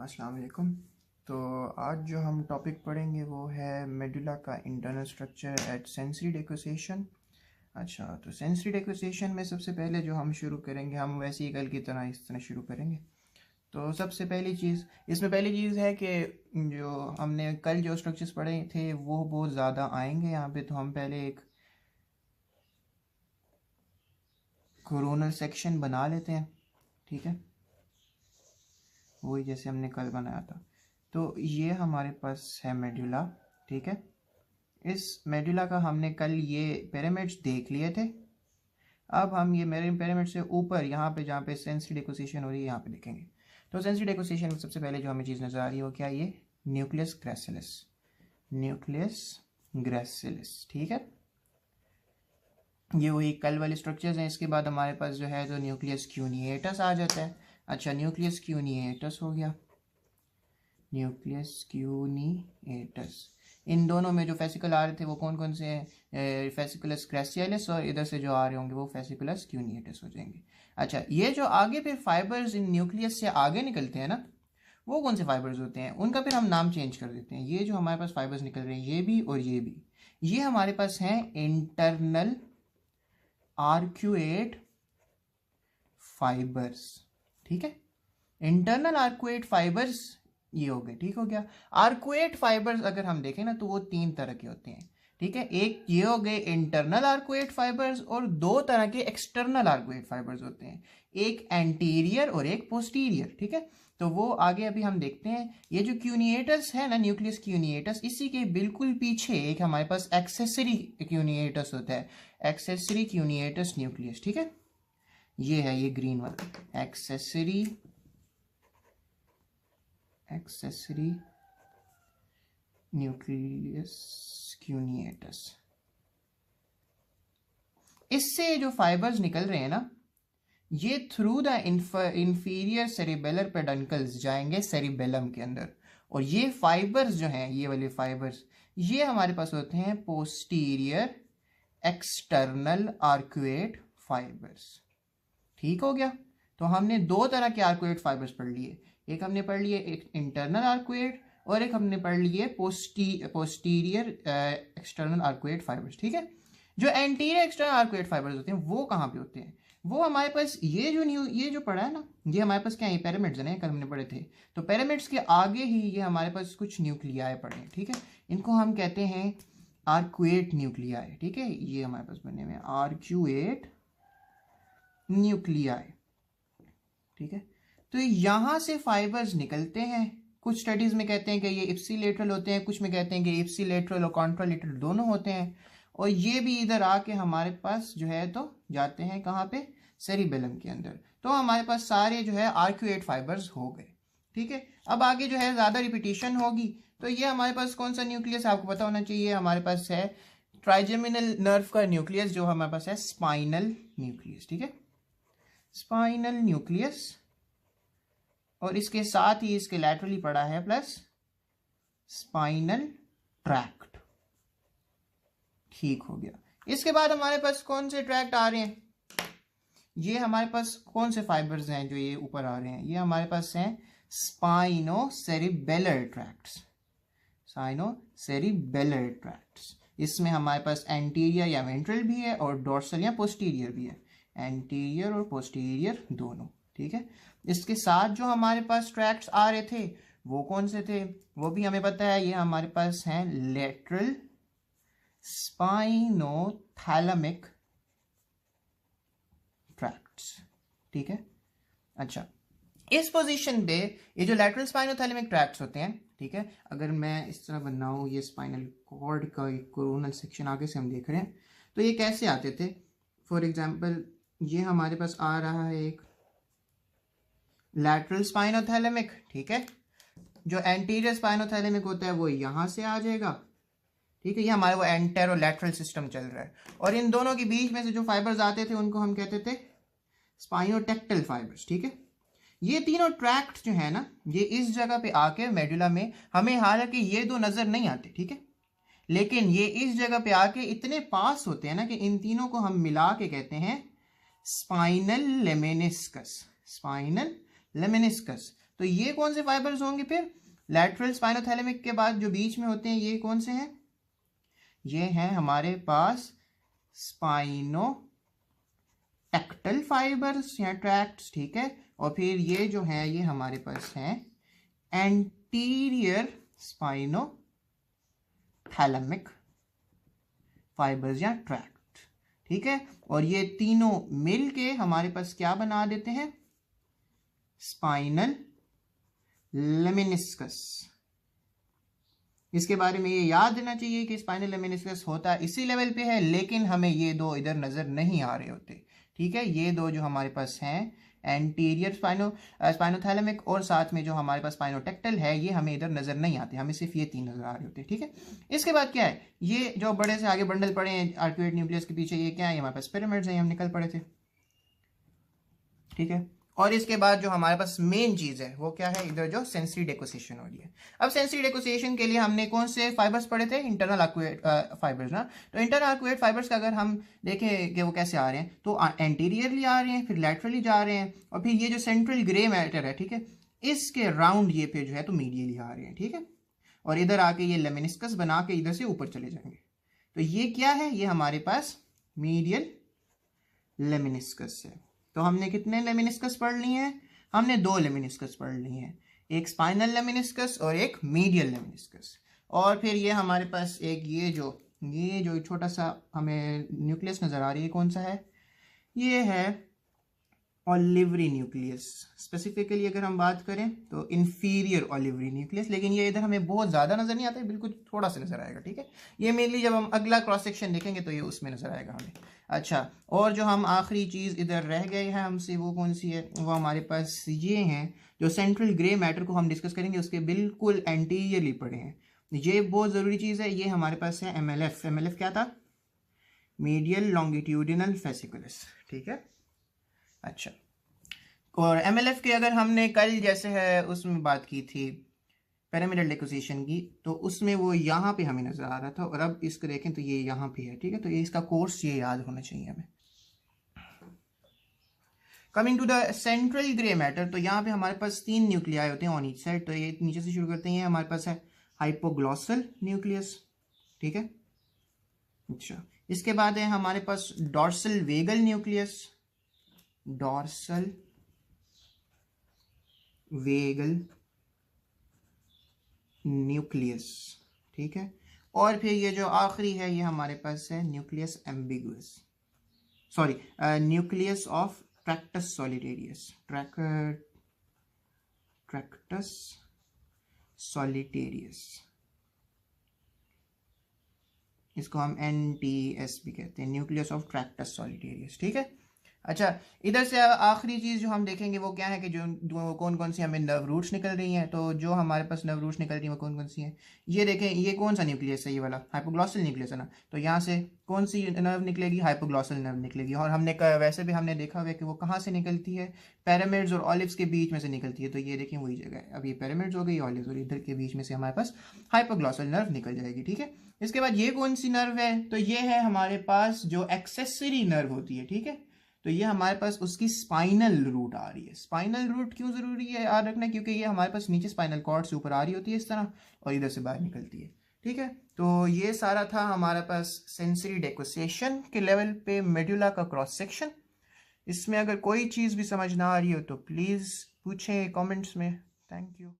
अस्सलाम वालेकुम। तो आज जो हम टॉपिक पढ़ेंगे वो है मेडुला का इंटरनल स्ट्रक्चर एट सेंसरी डेकोसेशन। अच्छा, तो सेंसरी डेकोसेशन में सबसे पहले जो हम शुरू करेंगे, हम वैसे ही कल की तरह इस तरह शुरू करेंगे। तो सबसे पहली चीज़ पहली चीज़ है कि जो हमने कल जो स्ट्रक्चर्स पढ़े थे वो बहुत ज़्यादा आएंगे यहाँ पे। तो हम पहले एक कोरोनल सेक्शन बना लेते हैं, ठीक है, वही जैसे हमने कल बनाया था। तो ये हमारे पास है मेडुला, ठीक है। इस मेडुला का हमने कल ये पिरामिड्स देख लिए थे। अब हम ये मेरे पिरामिड से ऊपर यहाँ पे जहाँ पे सेंसरी डेकोसेशन हो रही है यहाँ पे देखेंगे। तो सेंसरी डेकोसेशन में सबसे पहले जो हमें चीज़ नज़र आ रही है वो क्या, ये न्यूक्लियस ग्रेसिलिस, न्यूक्लियस ग्रेसिलिस, ठीक है। ये वही कल वाले स्ट्रक्चर्स हैं। इसके बाद हमारे पास जो है तो न्यूक्लियस क्यूनिएटस आ जाता है। अच्छा, न्यूक्लियस क्यूनिएटस हो गया, न्यूक्लियस क्यूनिएटस। इन दोनों में जो फेसिकल आ रहे थे वो कौन कौन से हैं, फेसिकुलस ग्रेसियलिस, और इधर से जो आ रहे होंगे वो फेसिकुलस क्यूनिएटस हो जाएंगे। अच्छा, ये जो आगे फिर फाइबर्स इन न्यूक्लियस से आगे निकलते हैं ना, वो कौन से फाइबर्स होते हैं, उनका फिर हम नाम चेंज कर देते हैं। ये जो हमारे पास फाइबर्स निकल रहे हैं, ये भी और ये भी, ये हमारे पास हैं इंटरनल आर्क्यूएट फाइबर्स, ठीक है। इंटरनल आर्कुएट फाइबर्स ये हो गए, ठीक हो गया। आर्कुएट फाइबर्स अगर हम देखें ना तो वो तीन तरह के होते हैं, ठीक है। एक ये हो गए इंटरनल आर्कुएट फाइबर्स, और दो तरह के एक्सटर्नल आर्कुएट फाइबर्स होते हैं, एक एंटीरियर और एक पोस्टीरियर, ठीक है। तो वो आगे अभी हम देखते हैं। ये जो क्यूनिएटस है ना, न्यूक्लियस क्यूनिएटस, इसी के बिल्कुल पीछे एक हमारे पास एक्सेसरी क्यूनिएटस होता है, एक्सेसरी क्यूनिएटस न्यूक्लियस, ठीक है। ये है ये ग्रीन वाला एक्सेसरी न्यूक्लियस क्यूनिएटस। इससे जो फाइबर्स निकल रहे हैं ना, ये through the inferior cerebellar peduncles जाएंगे सेरिबेलम के अंदर, और ये फाइबर्स जो हैं, ये वाले फाइबर्स, ये हमारे पास होते हैं पोस्टीरियर एक्सटर्नल आर्कुएट फाइबर्स, ठीक हो गया। तो हमने दो तरह के आर्कुएट फाइबर्स पढ़ लिए, एक हमने पढ़ लिए एक इंटरनल आर्कुएट, और एक हमने पढ़ लिए पोस्टीरियर एक्सटर्नल आर्कुएट फाइबर्स, ठीक है। जो एंटीरियर एक्सटर्नल आर्कुएट फाइबर्स होते हैं वो कहाँ पे होते हैं, वो हमारे पास ये जो पढ़ा है ना, ये हमारे पास क्या है, पिरामिड्स है ना, कल हमने पढ़े थे। तो पिरामिड्स के आगे ही ये हमारे पास कुछ न्यूक्लियाई पड़े हैं, ठीक है। इनको हम कहते हैं आर्कुएट न्यूक्लियाई, ठीक है। ये हमारे पास बने हुए आर्कुएट न्यूक्लियाई, ठीक है। तो यहाँ से फाइबर्स निकलते हैं। कुछ स्टडीज में कहते हैं कि ये इप्सिलेटरल होते हैं, कुछ में कहते हैं कि इप्सिलेटरल और कॉन्ट्रालेटरल दोनों होते हैं, और ये भी इधर आके हमारे पास जो है तो जाते हैं कहाँ पे, सेरिबेलम के अंदर। तो हमारे पास सारे जो है आर्क्यूएट फाइबर्स हो गए, ठीक है। अब आगे जो है ज़्यादा रिपीटिशन होगी, तो ये हमारे पास कौन सा न्यूक्लियस आपको पता होना चाहिए, हमारे पास है ट्राइजेमिनल नर्व का न्यूक्लियस, जो हमारे पास है स्पाइनल न्यूक्लियस, ठीक है, स्पाइनल न्यूक्लियस। और इसके साथ ही इसके लैटरली पड़ा है प्लस स्पाइनल ट्रैक्ट, ठीक हो गया। इसके बाद हमारे पास कौन से ट्रैक्ट आ रहे हैं, ये हमारे पास कौन से फाइबर्स हैं जो ये ऊपर आ रहे हैं, ये हमारे पास हैं स्पाइनोसेरिबेलर ट्रैक्ट्स, स्पाइनोसेरिबेलर ट्रैक्ट्स। इसमें हमारे पास एंटीरियर या वेंट्रल भी है और डोर्सल या पोस्टीरियर भी है, एंटीरियर और पोस्टीरियर दोनों, ठीक है। इसके साथ जो हमारे पास ट्रैक्ट्स आ रहे थे वो कौन से थे, वो भी हमें पता है, ये हमारे पास हैं लेटरल स्पाइनोथैलेमिक ट्रैक्ट्स, ठीक है। अच्छा, इस पोजीशन पे ये जो लेटरल स्पाइनोथैलेमिक ट्रैक्ट्स होते हैं, ठीक है, अगर मैं इस तरह बनाऊं, ये स्पाइनल कॉर्ड का एक कोरोनल सेक्शन आगे से हम देख रहे हैं, तो ये कैसे आते थे। फॉर एग्जांपल ये हमारे पास आ रहा है एक लैटरल स्पाइनोथैलेमिक, ठीक है। जो एंटीरियर स्पाइनोथैलेमिक होता है वो यहाँ से आ जाएगा, ठीक है। ये हमारे वो एंटेरो लैटरल सिस्टम चल रहा है, और इन दोनों के बीच में से जो फाइबर्स आते थे उनको हम कहते थे स्पाइनोटेक्टल फाइबर्स, ठीक है। ये तीनों ट्रैक्ट जो है ना, ये इस जगह पे आके मेडुला में हमें, हालांकि ये दो नजर नहीं आते, ठीक है, लेकिन ये इस जगह पे आके इतने पास होते हैं ना कि इन तीनों को हम मिला के कहते हैं स्पाइनल लेमेनिस्कस, स्पाइनल लेमेनिस्कस। तो ये कौन से फाइबर्स होंगे फिर? लैटरल स्पाइनोथैलेमिक के बाद जो बीच में होते हैं ये कौन से हैं? ये हैं हमारे पास स्पाइनोटैक्टल फाइबर्स या ट्रैक्ट्स, ठीक है। और फिर ये जो है ये हमारे पास हैं एंटीरियर स्पाइनोथैलेमिक फाइबर्स या ट्रैक्ट, ठीक है। और ये तीनों मिलके हमारे पास क्या बना देते हैं? Spinal lemniscus. इसके बारे में ये याद देना चाहिए कि स्पाइनल लेमिनिस्कस होता इसी लेवल पे है, लेकिन हमें ये दो इधर नजर नहीं आ रहे होते, ठीक है। ये दो जो हमारे पास हैं एंटीरियर स्पाइनोथैलेमिक और साथ में जो हमारे पास स्पाइनोटेक्टल है, ये हमें इधर नजर नहीं आते, हमें सिर्फ ये तीन नजर आ रहे होते हैं, ठीक है। इसके बाद क्या है? ये जो बड़े से आगे बंडल पड़े हैं आर्क्यूएट न्यूक्लियस के पीछे, ये क्या है? हमारे पास पिरामिड्स हैं, हम निकल पड़े थे, ठीक है। और इसके बाद जो हमारे पास मेन चीज है वो क्या है? इधर जो सेंसरी डेकोसेशन हो रही है। अब सेंसरी डेकोसेशन के लिए हमने कौन से फाइबर्स पढ़े थे? इंटरनल आर्कुएट फाइबर्स ना। तो इंटरनल आर्कुएट फाइबर्स का अगर हम देखें कि वो कैसे आ रहे हैं, तो एंटीरियरली आ रहे हैं, फिर लैटरली जा रहे हैं, और फिर ये जो सेंट्रल ग्रे मैटर है, ठीक है, इसके राउंड ये फिर जो है तो मीडियली आ रहे हैं, ठीक है। और इधर आके ये लेमिनिस्कस बना के इधर से ऊपर चले जाएंगे। तो ये क्या है? ये हमारे पास मीडियल लेमिनिस्कस है। तो हमने कितने लेमिनिस्कस पढ़ लिए हैं? हमने दो लेमिनिस्कस पढ़ लिए हैं, एक स्पाइनल लेमिनिस्कस और एक मीडियल लेमिनिस्कस। और फिर ये हमारे पास एक ये जो छोटा सा हमें न्यूक्लियस नज़र आ रही है, कौन सा है? ये है ऑलिवरी न्यूक्लियस। स्पेसिफिकली अगर हम बात करें तो इंफीरियर ऑलिवरी न्यूक्लियस, लेकिन ये इधर हमें बहुत ज़्यादा नज़र नहीं आता है, बिल्कुल थोड़ा सा नज़र आएगा, ठीक है। ये मेनली जब हम अगला क्रॉस सेक्शन देखेंगे तो ये उसमें नज़र आएगा हमें। अच्छा, और जो हम आखिरी चीज़ इधर रह गए हैं हमसे, वो कौन सी है? वो हमारे पास ये हैं जो सेंट्रल ग्रे मैटर को हम डिस्कस करेंगे, उसके बिल्कुल एंटीरियरली पड़े हैं। ये बहुत ज़रूरी चीज़ है। ये हमारे पास है MLF। MLF क्या था? मीडियल लॉन्गिट्यूडिनल फेसिकुलस, ठीक है। अच्छा, और MLF के अगर हमने कल जैसे है उसमें बात की थी पिरामिडल डेकोसेशन की, तो उसमें वो यहाँ पे हमें नज़र आ रहा था, और अब इसको देखें तो ये यहाँ पे है, ठीक है। तो ये इसका कोर्स ये याद होना चाहिए हमें। Coming to the central grey matter, तो यहाँ पे हमारे पास तीन न्यूक्लियाई होते हैं ऑन ईच साइड। तो ये नीचे से शुरू करते हैं, हमारे पास है हाइपोग्लॉसल न्यूक्लियस, ठीक है। अच्छा, इसके बाद है हमारे पास dorsal vagal nucleus, dorsal vagal nucleus, ठीक है। और फिर ये जो आखिरी है ये हमारे पास है nucleus ambiguous, sorry nucleus of tractus solitarius, tractus solitarius, इसको हम NTS भी कहते हैं, न्यूक्लियस ऑफ ट्रैक्टस सॉलिटेरियस, ठीक है। अच्छा, इधर से आखिरी चीज़ जो हम देखेंगे वो क्या है कि जो कौन कौन सी हमें नर्व रूट्स निकल रही हैं। तो जो हमारे पास नर्व रूट्स निकल रही हैं वो कौन कौन सी हैं? ये देखें, ये कौन सा न्यूक्लियस है? ये वाला हाइपोग्लॉसल न्यूक्लियस है ना। तो यहाँ से कौन सी नर्व निकलेगी? हाइपोग्लॉसल नर्व निकलेगी। और हमने वैसे भी हमने देखा हुआ है कि वो कहाँ से निकलती है? पिरामिड्स और ऑलिव्स के बीच में से निकलती है। तो ये देखें वही जगह है। अब ये पिरामिड्स हो गई, ऑलिव्स, और इधर के बीच में से हमारे पास हाइपोग्लॉसल नर्व निकल जाएगी, ठीक है। इसके बाद ये कौन सी नर्व है? तो ये है हमारे पास जो एक्सेसरी नर्व होती है, ठीक है। तो ये हमारे पास उसकी स्पाइनल रूट आ रही है। स्पाइनल रूट क्यों जरूरी है याद रखना? क्योंकि ये हमारे पास नीचे स्पाइनल कॉर्ड से ऊपर आ रही होती है इस तरह, और इधर से बाहर निकलती है, ठीक है। तो ये सारा था हमारे पास सेंसरी डेकोसेशन के लेवल पे मेडुला का क्रॉस सेक्शन। इसमें अगर कोई चीज़ भी समझ ना आ रही हो तो प्लीज़ पूछें कमेंट्स में। Thank you.